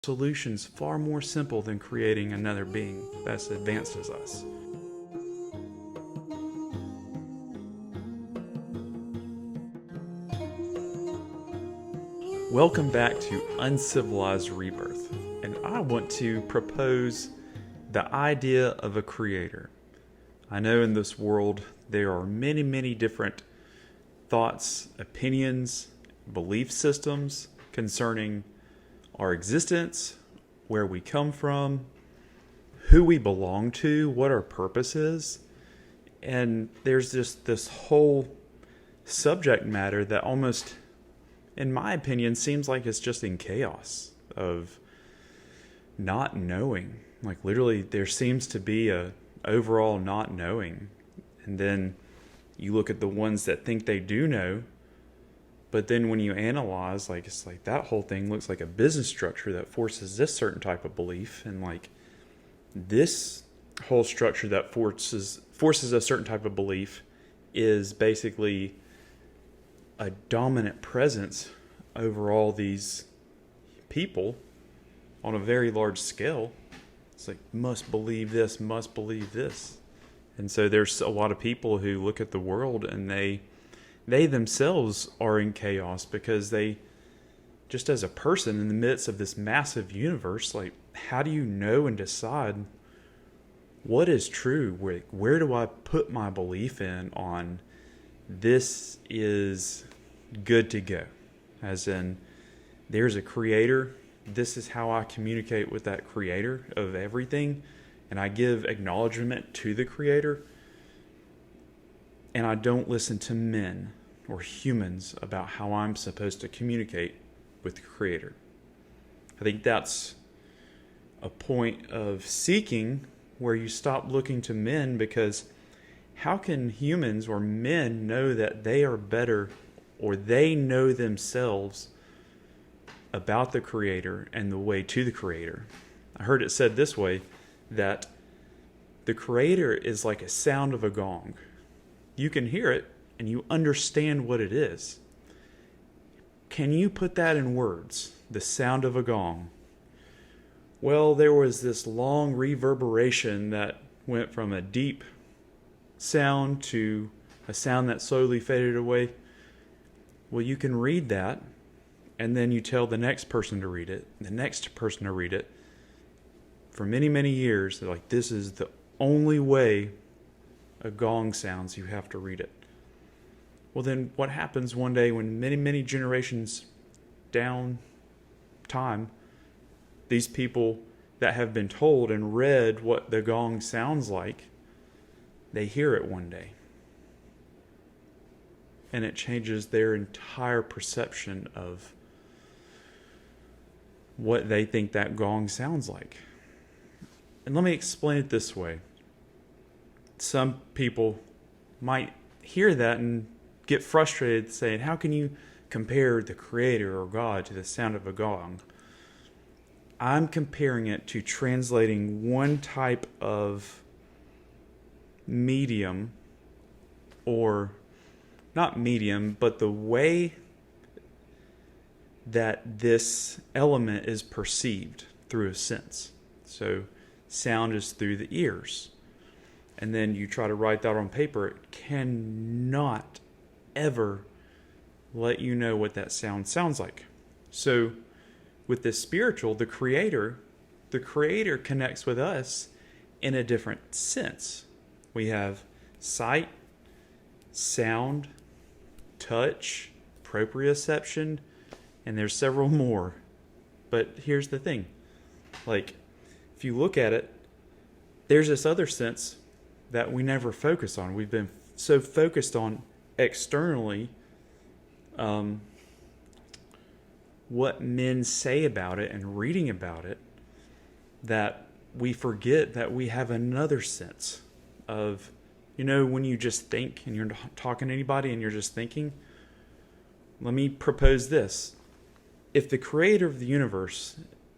solutions far more simple than creating another being that's advanced as us. Welcome back to Uncivilized Rebirth, and I want to propose the idea of a creator. I know in this world there are many different thoughts, opinions, belief systems concerning our existence, where we come from, who we belong to, what our purpose is. And there's just this whole subject matter that almost, in my opinion, seems like it's just in chaos of not knowing. Like literally there seems to be a overall not knowing. And then you look at the ones that think they do know, but then when you analyze, like it's like that whole thing looks like a business structure that forces this certain type of belief, and like this whole structure that forces a certain type of belief is basically a dominant presence over all these people on a very large scale. It's like must believe this. And so there's a lot of people who look at the world and they themselves are in chaos because they, just as a person in the midst of this massive universe, like how do you know and decide what is true? Where do I put my belief in on this is good to go? As in, there's a creator. This is how I communicate with that creator of everything. And I give acknowledgement to the creator. And I don't listen to men or humans about how I'm supposed to communicate with the creator. I think that's a point of seeking where you stop looking to men, because how can humans or men know that they are better or they know themselves about the creator and the way to the creator? I heard it said this way, that the creator is like a sound of a gong. You can hear it and you understand what it is. Can you put that in words? The sound of a gong. Well, there was this long reverberation that went from a deep sound to a sound that slowly faded away. Well, you can read that, and then you tell the next person to read it, the next person to read it. For many years, they're like, this is the only way a gong sounds, you have to read it. Well, then what happens one day when many generations down time, these people that have been told and read what the gong sounds like, they hear it one day. And it changes their entire perception of what they think that gong sounds like. And let me explain it this way. Some people might hear that and get frustrated saying, how can you compare the creator or God to the sound of a gong? I'm comparing it to translating one type of medium, or not medium, but the way that this element is perceived through a sense. So sound is through the ears. And then you try to write that on paper, it cannot ever let you know what that sound sounds like. So with this spiritual, the creator connects with us in a different sense. We have sight, sound, touch, proprioception, and there's several more. But here's the thing. Like, if you look at it, there's this other sense that we never focus on. We've been so focused on externally what men say about it and reading about it, that we forget that we have another sense of, when you just think and you're not talking to anybody and you're just thinking. Let me propose this. If the creator of the universe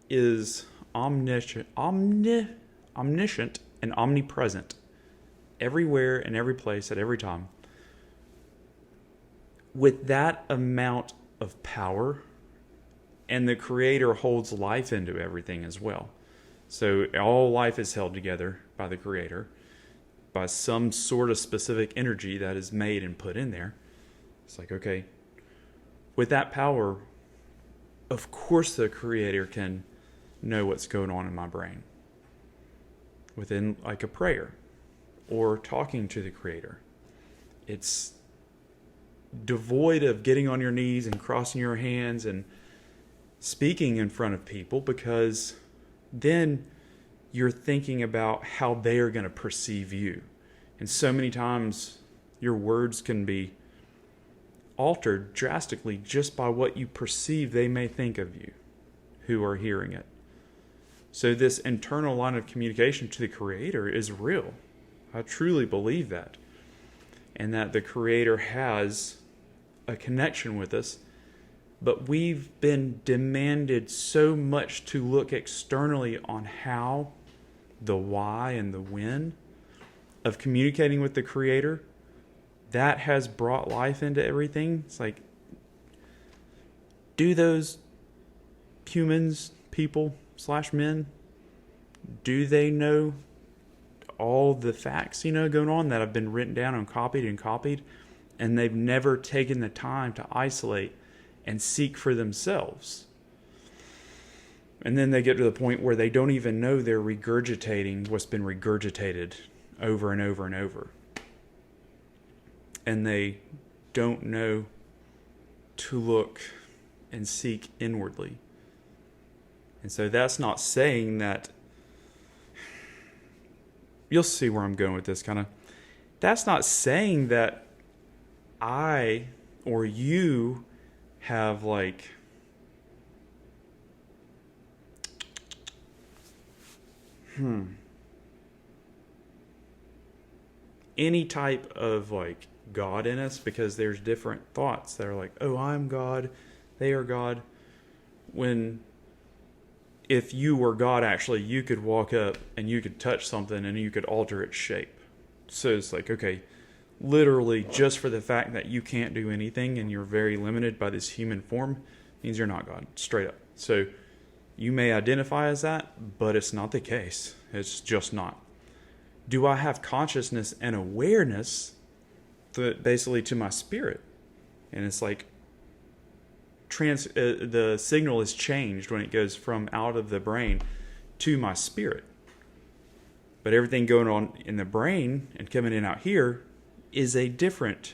is omniscient and omnipresent everywhere and every place at every time, with that amount of power And the Creator holds life into everything as well. So all life is held together by the Creator, by some sort of specific energy that is made and put in there. It's like, okay, with that power, of course the Creator can know what's going on in my brain within like a prayer or talking to the Creator. It's devoid of getting on your knees and crossing your hands and speaking in front of people, because then you're thinking about how they are going to perceive you. And so many times your words can be altered drastically just by what you perceive they may think of you who are hearing it. So this internal line of communication to the Creator is real. I truly believe that. And that the Creator has a connection with us. But we've been demanded so much to look externally on how, the why, and the when of communicating with the Creator. That has brought life into everything. It's like, do those humans, people / men, do they know all the facts, going on that have been written down and copied, and they've never taken the time to isolate and seek for themselves? And then they get to the point where they don't even know they're regurgitating what's been regurgitated over and over and over. And they don't know to look and seek inwardly. And so that's not saying that, you'll see where I'm going with this kind of, that's not saying that I or you have like any type of like God in us, because there's different thoughts that are like, oh, I'm God, they are God. When if you were God, actually, you could walk up and you could touch something and you could alter its shape. So it's like, okay, literally just for the fact that you can't do anything and you're very limited by this human form means you're not God, straight up. So you may identify as that, but it's not the case. It's just not. Do I have consciousness and awareness basically to my spirit? And it's like the signal is changed when it goes from out of the brain to my spirit. But everything going on in the brain and coming in out here is a different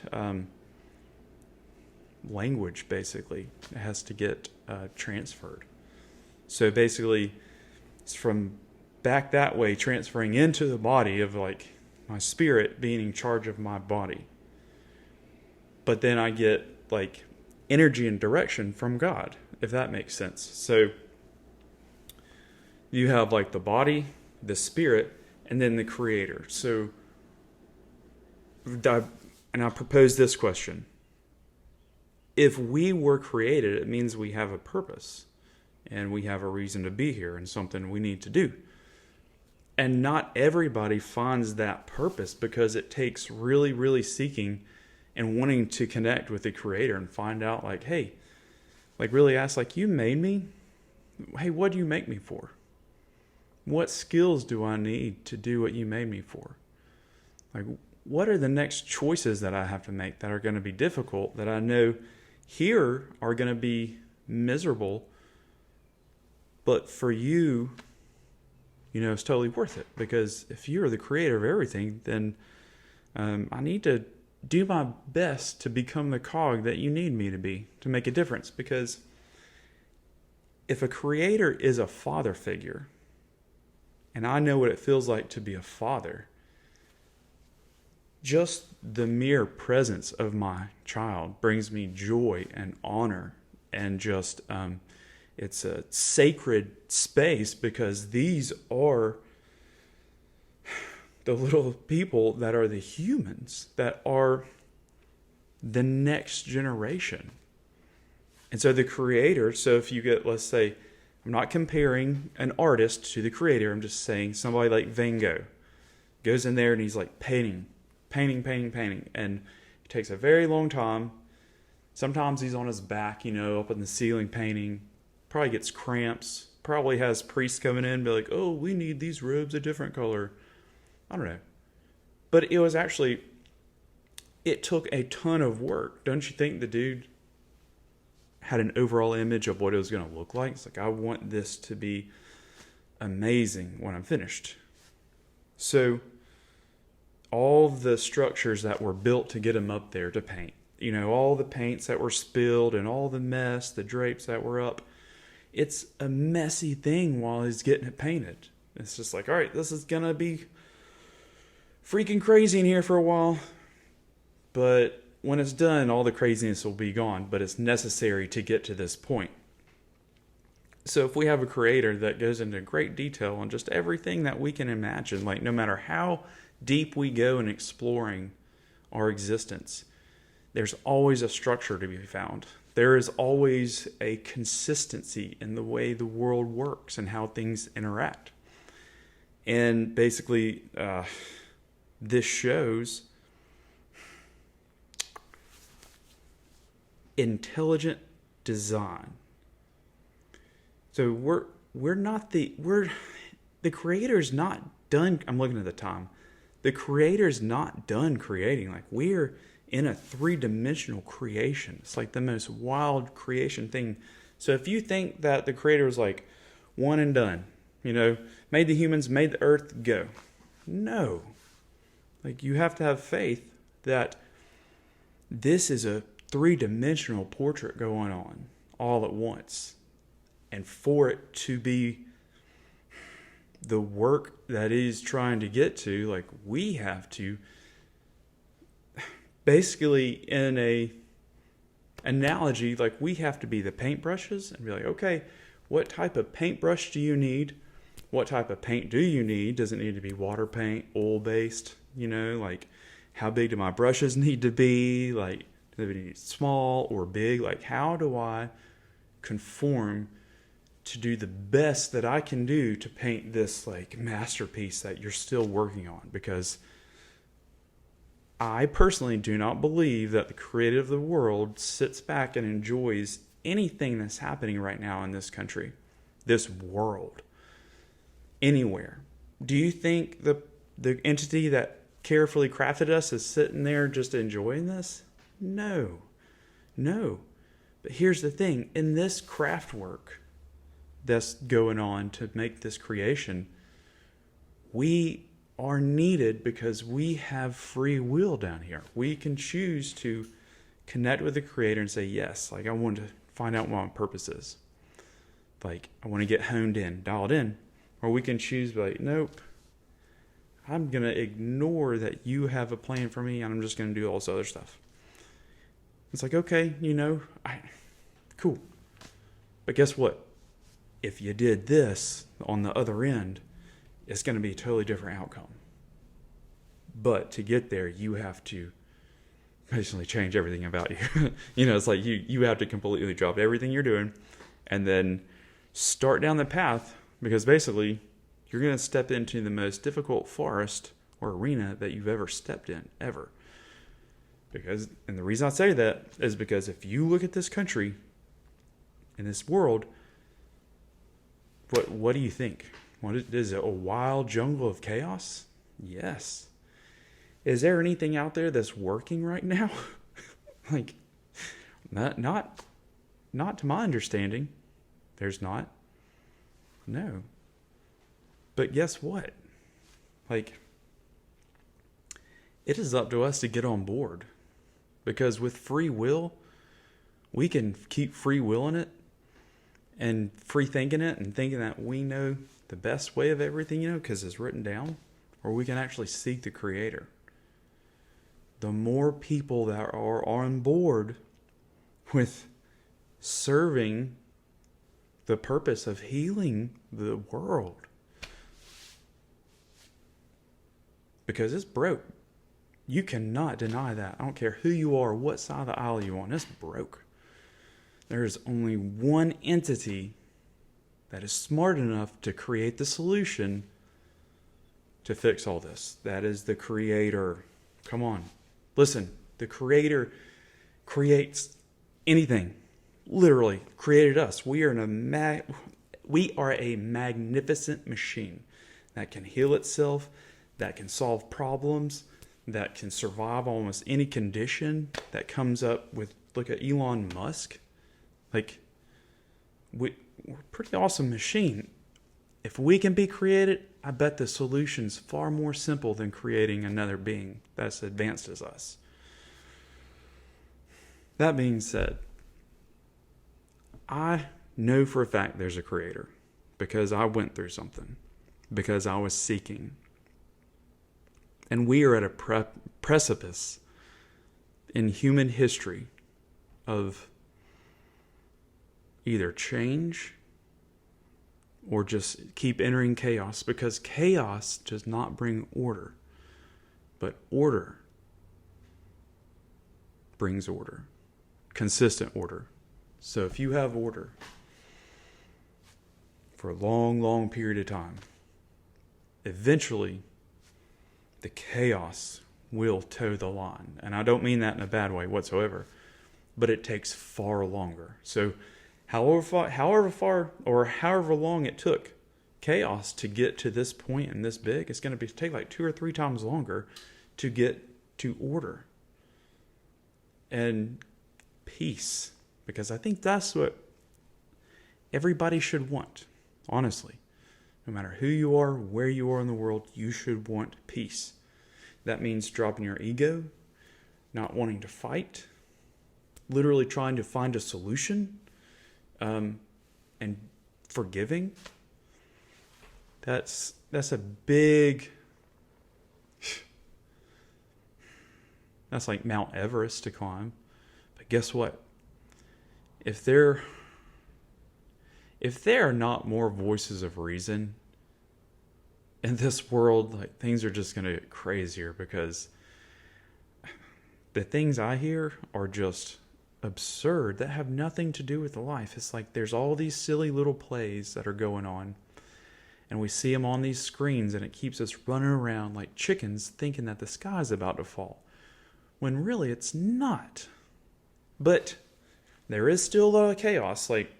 language, basically. It has to get transferred. So basically, it's from back that way, transferring into the body of like my spirit being in charge of my body. But then I get like energy and direction from God, if that makes sense. So you have like the body, the spirit, and then the Creator. So, and I propose this question. If we were created, it means we have a purpose and we have a reason to be here and something we need to do. And not everybody finds that purpose, because it takes really, really seeking and wanting to connect with the Creator and find out like, hey, like really ask like, you made me? Hey, what do you make me for? What skills do I need to do what you made me for? Like, what are the next choices that I have to make that are going to be difficult, that I know here are going to be miserable, but for you, it's totally worth it. Because if you're the creator of everything, then I need to do my best to become the cog that you need me to be, to make a difference. Because if a creator is a father figure, and I know what it feels like to be a father, just the mere presence of my child brings me joy and honor, and just it's a sacred space, because these are the little people that are the humans, that are the next generation. And so the Creator, so if you get, let's say, I'm not comparing an artist to the Creator, I'm just saying somebody like Van Gogh goes in there and he's like painting, and it takes a very long time. Sometimes he's on his back, up in the ceiling painting, probably gets cramps, probably has priests coming in and be like, oh, we need these robes a different color. I don't know. But it was actually, it took a ton of work. Don't you think the dude had an overall image of what it was going to look like? It's like, I want this to be amazing when I'm finished. So all the structures that were built to get him up there to paint, all the paints that were spilled and all the mess, the drapes that were up, it's a messy thing while he's getting it painted. It's just like, all right, this is going to be freaking crazy in here for a while. But when it's done, all the craziness will be gone, but it's necessary to get to this point. So if we have a creator that goes into great detail on just everything that we can imagine, like no matter how deep we go in exploring our existence, there's always a structure to be found. There is always a consistency in the way the world works and how things interact. And basically, this shows intelligent design. So the creator's not done. I'm looking at the time. The creator's not done creating. Like, we're in a 3-dimensional creation. It's like the most wild creation thing. So if you think that the creator was like one and done, made the humans, made the earth, go. No. Like, you have to have faith that this is a 3-dimensional portrait going on all at once. And for it to be the work that he's trying to get to, like, we have to basically, in a analogy, like, we have to be the paintbrushes and be like, okay, what type of paintbrush do you need? What type of paint do you need? Does it need to be water paint, oil-based? Like, how big do my brushes need to be? Like, do they need small or big? Like, how do I conform to do the best that I can do to paint this, like, masterpiece that you're still working on? Because I personally do not believe that the creator of the world sits back and enjoys anything that's happening right now in this country, this world, anywhere. Do you think the entity that carefully crafted us is sitting there just enjoying this? No. But here's the thing. In this craft work that's going on to make this creation, we are needed because we have free will down here. We can choose to connect with the creator and say, yes, like, I want to find out what my purpose is. Like, I want to get honed in, dialed in. Or we can choose, like, nope, I'm going to ignore that you have a plan for me, and I'm just going to do all this other stuff. It's like, okay, cool. But guess what? If you did this on the other end, it's going to be a totally different outcome. But to get there, you have to basically change everything about you. It's like you have to completely drop everything you're doing and then start down the path, because basically you're going to step into the most difficult forest or arena that you've ever stepped in, ever. And the reason I say that is because if you look at this country and this world, what do you think? What is it, a wild jungle of chaos? Yes. Is there anything out there that's working right now? Like, not to my understanding. There's not. No. But guess what? Like, it is up to us to get on board. Because with free will, we can keep free willing it and free thinking it and thinking that we know the best way of everything, because it's written down. Or we can actually seek the creator. The more people that are on board with serving the purpose of healing the world. Because it's broke. You cannot deny that. I don't care who you are, what side of the aisle you're on. It's broke. There is only one entity that is smart enough to create the solution to fix all this. That is the creator. Come on. Listen, the creator creates anything. literally created us. We are a magnificent machine that can heal itself, that can solve problems, that can survive almost any condition that comes up with. Look at Elon Musk. Like, we're a pretty awesome machine. If we can be created, I bet the solution's far more simple than creating another being that's advanced as us. That being said, I know for a fact there's a creator because I went through something, because I was seeking. And we are at a precipice in human history of either change or just keep entering chaos, because chaos does not bring order, but order brings order, consistent order. So if you have order for a long, long period of time, eventually the chaos will toe the line. And I don't mean that in a bad way whatsoever, but it takes far longer. So however far or however long it took chaos to get to this point and this big, it's going to take like 2 or 3 times longer to get to order and peace, because I think that's what everybody should want. Honestly, no matter who you are, where you are in the world, you should want peace. That means dropping your ego, not wanting to fight, literally trying to find a solution, and forgiving. That's a big. That's like Mount Everest to climb. But guess what? If there are not more voices of reason in this world, like, things are just going to get crazier, because the things I hear are just absurd that have nothing to do with life. It's like there's all these silly little plays that are going on, and we see them on these screens, and it keeps us running around like chickens thinking that the sky's about to fall, when really it's not. But there is still a lot of chaos. Like,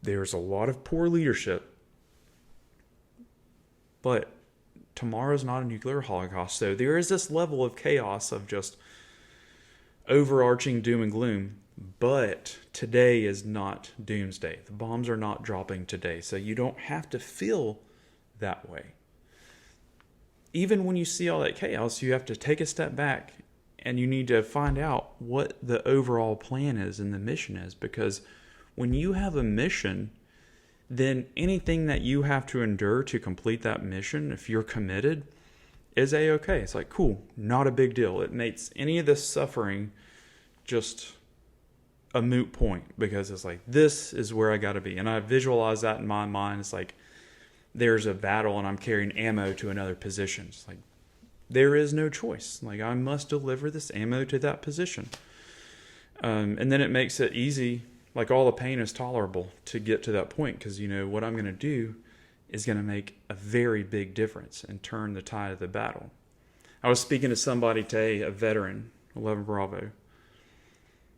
there's a lot of poor leadership, but tomorrow's not a nuclear holocaust. So there is this level of chaos of just overarching doom and gloom. But today is not doomsday. The bombs are not dropping today. So you don't have to feel that way. Even when you see all that chaos, you have to take a step back, and you need to find out what the overall plan is and the mission is. Because when you have a mission, then anything that you have to endure to complete that mission, if you're committed, is A-okay. It's like, cool, not a big deal. It makes any of this suffering just a moot point, because it's like, this is where I got to be. And I visualize that in my mind. It's like there's a battle and I'm carrying ammo to another position. It's like there is no choice. Like, I must deliver this ammo to that position. And then it makes it easy. Like, all the pain is tolerable to get to that point, because you know what I'm going to do is going to make a very big difference and turn the tide of the battle. I was speaking to somebody today, a veteran, 11 Bravo,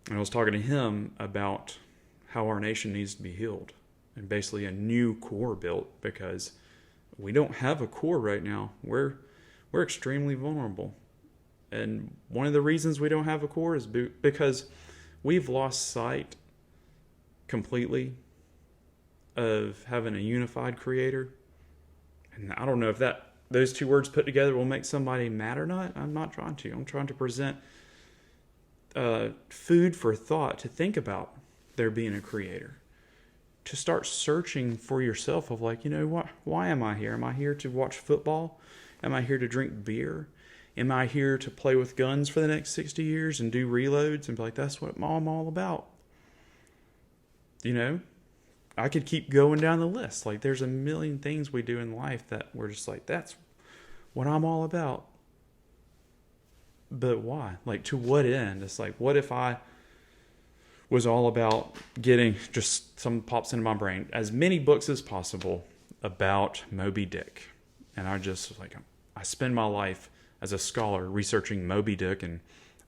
and I was talking to him about how our nation needs to be healed, and basically a new core built, because we don't have a core right now. We're extremely vulnerable, and one of the reasons we don't have a core is because we've lost sight completely of having a unified creator. And I don't know if those two words put together will make somebody mad or not. I'm not trying to. I'm trying to present food for thought to think about there being a creator. To start searching for yourself of like, you know what? Why am I here? Am I here to watch football? Am I here to drink beer? Am I here to play with guns for the next 60 years and do reloads and be like, that's what I'm all about? You know, I could keep going down the list. Like, there's a million things we do in life that we're just like, that's what I'm all about. But why? Like, to what end? It's like, what if I was all about getting, just some pops into my brain, as many books as possible about Moby Dick. And I just like, I spend my life as a scholar researching Moby Dick and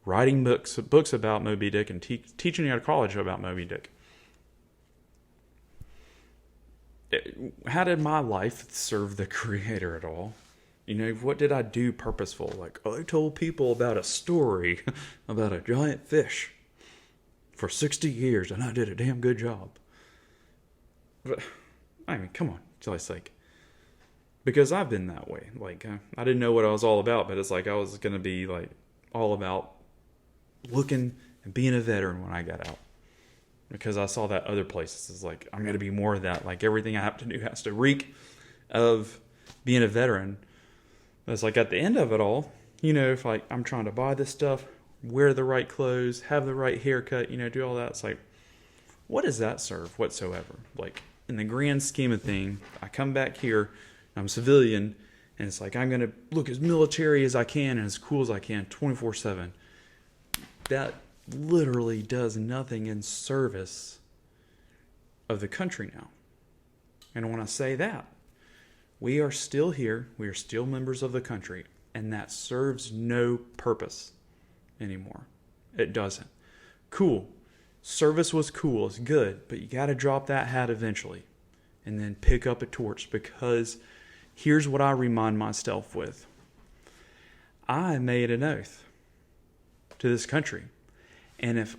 writing books about Moby Dick and teaching at college about Moby Dick. How did my life serve the Creator at all? You know, what did I do purposeful? Like, I told people about a story about a giant fish for 60 years, and I did a damn good job. But, I mean, come on, just like, because I've been that way. Like, I didn't know what I was all about, but it's like I was going to be, like, all about looking and being a veteran when I got out. Because I saw that other places. It's like, I'm going to be more of that. Like, everything I have to do has to reek of being a veteran. But it's like, at the end of it all, you know, if like I'm trying to buy this stuff, wear the right clothes, have the right haircut, you know, do all that. It's like, what does that serve whatsoever? Like, in the grand scheme of things, I come back here, I'm civilian, and it's like, I'm going to look as military as I can and as cool as I can 24/7. That literally does nothing in service of the country now. And when I say that, we are still here, we are still members of the country, and that serves no purpose anymore. It doesn't. Cool. Service was cool, it's good, but you got to drop that hat eventually and then pick up a torch, because here's what I remind myself with. I made an oath to this country, and if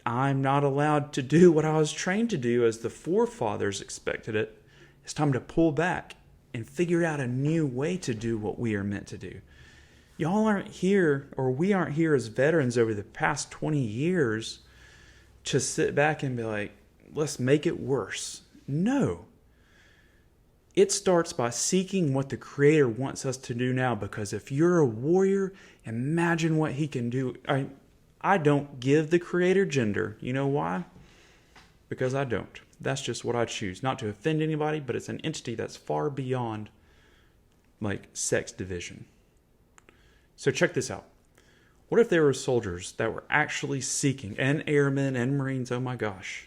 I'm not allowed to do what I was trained to do as the forefathers expected it, it's time to pull back and figure out a new way to do what we are meant to do. Y'all aren't here, or we aren't here as veterans over the past 20 years to sit back and be like, let's make it worse. No. It starts by seeking what the Creator wants us to do now, because if you're a warrior, imagine what He can do. I don't give the Creator gender. You know why? Because I don't. That's just what I choose. Not to offend anybody, but it's an entity that's far beyond like sex division. So check this out. What if there were soldiers that were actually seeking, and airmen and Marines, oh my gosh.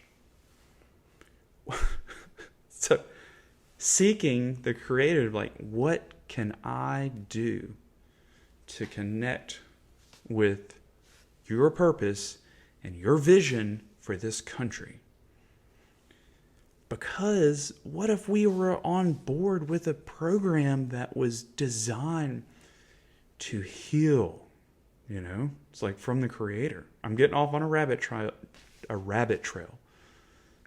So seeking the Creator, like, what can I do to connect with your purpose and your vision for this country? Because what if we were on board with a program that was designed to heal? You know, it's like from the Creator. I'm getting off on a rabbit trail.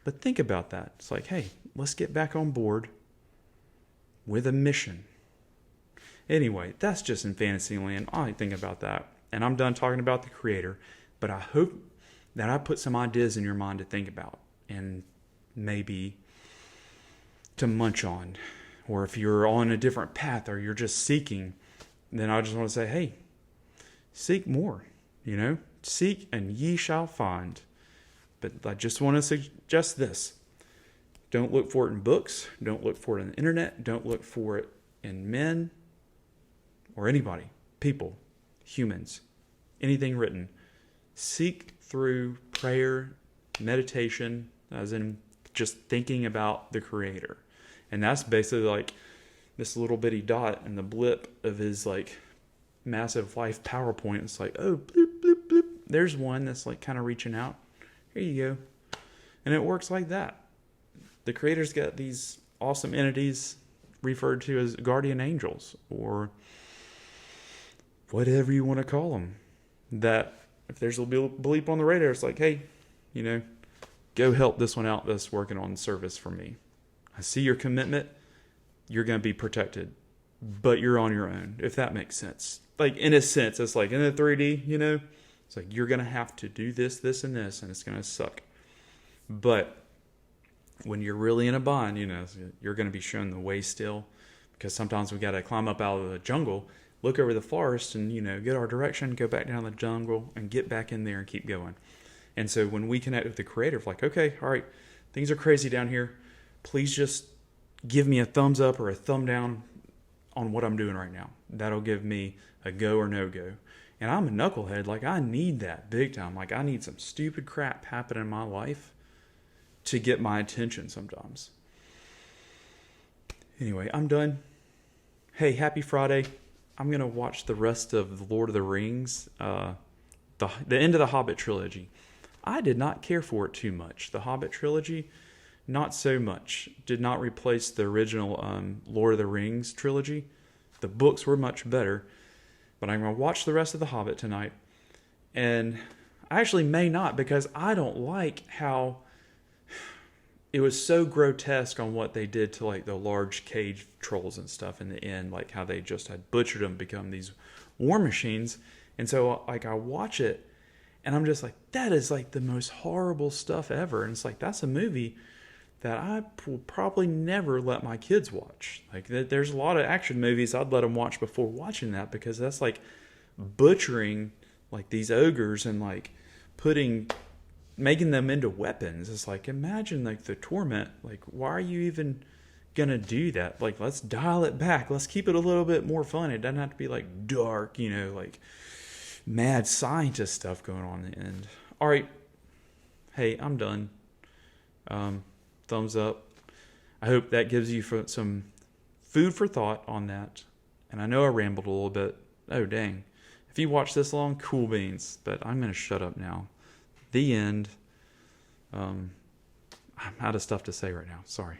But think about that. It's like, hey, let's get back on board with a mission. Anyway, that's just in fantasy land. I think about that. And I'm done talking about the Creator. But I hope that I put some ideas in your mind to think about, and maybe to munch on. Or if you're on a different path, or you're just seeking, then I just want to say, hey, seek more. You know, seek and ye shall find. But I just want to suggest this. Don't look for it in books. Don't look for it on the internet. Don't look for it in men or anybody, people, humans, anything written. Seek through prayer, meditation, as in just thinking about the Creator. And that's basically like this little bitty dot in the blip of His like massive life PowerPoint. It's like, oh, bloop, bloop, bloop. There's one that's like kind of reaching out. Here you go. And it works like that. The Creator's got these awesome entities referred to as guardian angels, or whatever you want to call them, that if there's a bleep on the radar, it's like, hey, you know, go help this one out that's working on service for me. I see your commitment. You're going to be protected, but you're on your own, if that makes sense. Like, in a sense, it's like in the 3D, you know, it's like you're going to have to do this, this, and this, and it's going to suck. But when you're really in a bind, you know, you're going to be shown the way still, because sometimes we got to climb up out of the jungle, look over the forest, and, you know, get our direction, go back down the jungle, and get back in there and keep going. And so when we connect with the Creator, like, okay, all right, things are crazy down here. Please just give me a thumbs up or a thumb down on what I'm doing right now. That'll give me a go or no go. And I'm a knucklehead. Like, I need that big time. Like, I need some stupid crap happening in my life to get my attention sometimes. Anyway, I'm done. Hey, happy Friday. I'm going to watch the rest of The Lord of the Rings. the end of the Hobbit trilogy. I did not care for it too much. The Hobbit trilogy, not so much. Did not replace the original Lord of the Rings trilogy. The books were much better. But I'm going to watch the rest of The Hobbit tonight. And I actually may not, because I don't like how it was so grotesque on what they did to like the large cage trolls and stuff in the end. Like how they just had butchered them, become these war machines. And so like I watch it and I'm just like, that is like the most horrible stuff ever. And it's like, that's a movie that I will probably never let my kids watch. Like there's a lot of action movies I'd let them watch before watching that, because that's like butchering like these ogres and like making them into weapons. It's like, imagine like the torment. Like, why are you even gonna do that? Like, let's dial it back. Let's keep it a little bit more fun. It doesn't have to be like dark, like mad scientist stuff going on in the end. All right. Hey, I'm done. Thumbs up. I hope that gives you some food for thought on that. And I know I rambled a little bit. Oh, dang. If you watched this long, cool beans. But I'm going to shut up now. The end. I'm out of stuff to say right now. Sorry.